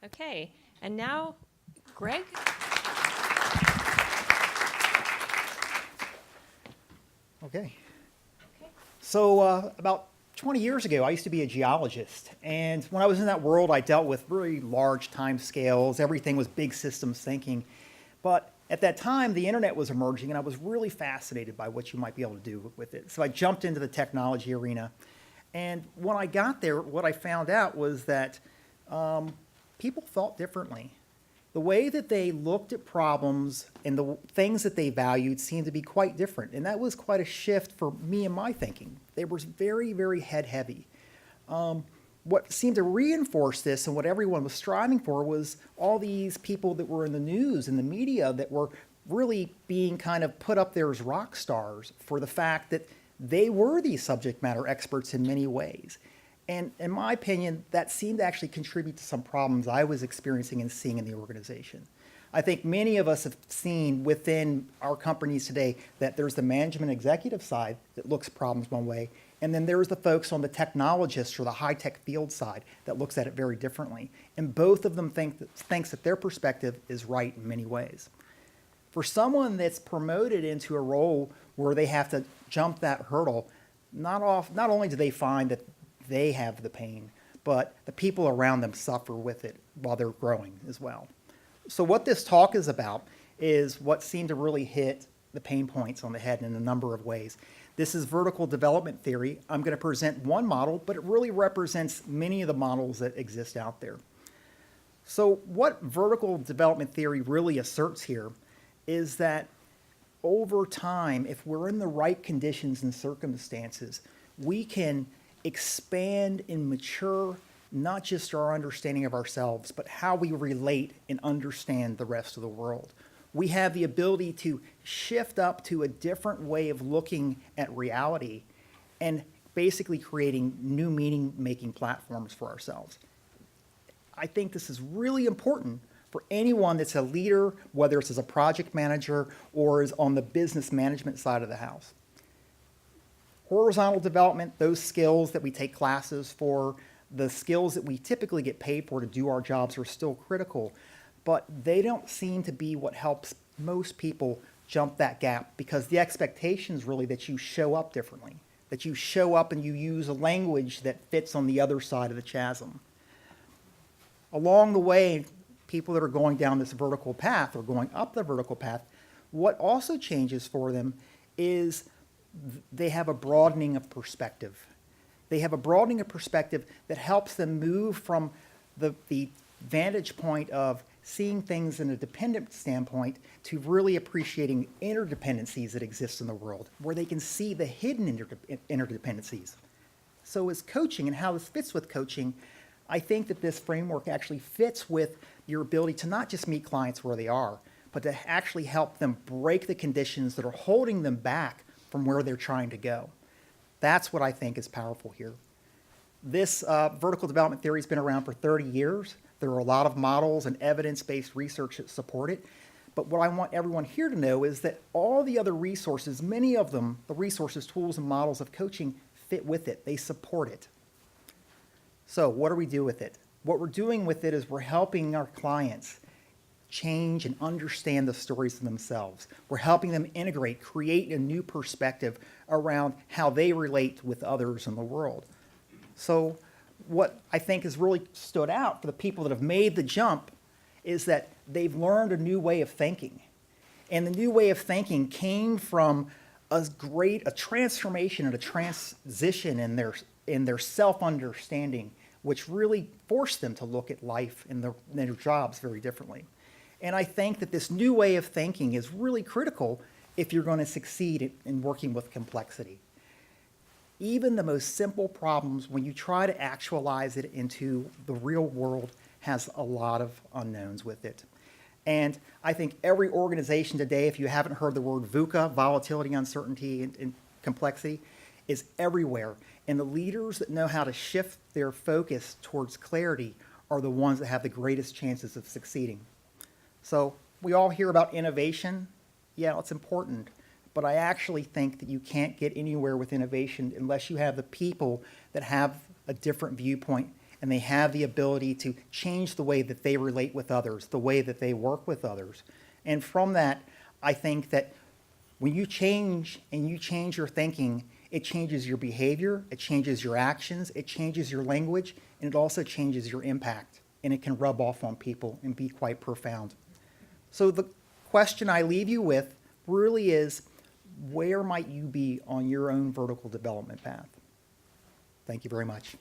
Okay, and now, Greg? Okay. Okay. So about 20 years ago, I used to be a geologist. And when I was in that world, I dealt with really large time scales. Everything was big systems thinking. But at that time, the internet was emerging, and I was really fascinated by what you might be able to do with it. So I jumped into the technology arena. And when I got there, what I found out was that people thought differently. The way that they looked at problems and the things that they valued seemed to be quite different. And that was quite a shift for me and my thinking. They were very, very head heavy. What seemed to reinforce this and what everyone was striving for was all these people that were in the news and the media that were really being kind of put up there as rock stars for the fact that they were these subject matter experts in many ways. And in my opinion, that seemed to actually contribute to some problems I was experiencing and seeing in the organization. I think many of us have seen within our companies today that there's the management executive side that looks at problems one way, and then there's the folks on the technologist or the high-tech field side that looks at it very differently. And both of them thinks that their perspective is right in many ways. For someone that's promoted into a role where they have to jump that hurdle, not only do they find that they have the pain, but the people around them suffer with it while they're growing as well. So what this talk is about is what seemed to really hit the pain points on the head in a number of ways. This is vertical development theory. I'm going to present one model, but it really represents many of the models that exist out there. So what vertical development theory really asserts here is that over time, if we're in the right conditions and circumstances, we can expand and mature not just our understanding of ourselves, but how we relate and understand the rest of the world. We have the ability to shift up to a different way of looking at reality and basically creating new meaning-making platforms for ourselves. I think this is really important for anyone that's a leader, whether it's as a project manager or is on the business management side of the house. Horizontal development, those skills that we take classes for, the skills that we typically get paid for to do our jobs are still critical, but they don't seem to be what helps most people jump that gap because the expectation is really that you show up differently, that you show up and you use a language that fits on the other side of the chasm. Along the way, people that are going down this vertical path or going up the vertical path, what also changes for them is they have a broadening of perspective. They have a broadening of perspective that helps them move from the vantage point of seeing things in a dependent standpoint to really appreciating interdependencies that exist in the world, where they can see the hidden interdependencies. So as coaching and how this fits with coaching, I think that this framework actually fits with your ability to not just meet clients where they are, but to actually help them break the conditions that are holding them back from where they're trying to go. That's what I think is powerful here. This vertical development theory has been around for 30 years. There are a lot of models and evidence-based research that support it. But what I want everyone here to know is that all the other resources, many of them, the resources, tools, and models of coaching fit with it. They support it. So what do we do with it? What we're doing with it is we're helping our clients change and understand the stories themselves. We're helping them integrate, create a new perspective around how they relate with others in the world. So what I think has really stood out for the people that have made the jump is that they've learned a new way of thinking. And the new way of thinking came from a transformation and a transition in their self-understanding, which really forced them to look at life and their jobs very differently. And I think that this new way of thinking is really critical if you're going to succeed in working with complexity. Even the most simple problems, when you try to actualize it into the real world, has a lot of unknowns with it. And I think every organization today, if you haven't heard the word VUCA, volatility, uncertainty, and complexity, is everywhere. And the leaders that know how to shift their focus towards clarity are the ones that have the greatest chances of succeeding. So we all hear about innovation. Yeah, it's important. But I actually think that you can't get anywhere with innovation unless you have the people that have a different viewpoint and they have the ability to change the way that they relate with others, the way that they work with others. And from that, I think that when you change and you change your thinking, it changes your behavior, it changes your actions, it changes your language, and it also changes your impact. And it can rub off on people and be quite profound. So the question I leave you with really is, where might you be on your own vertical development path? Thank you very much.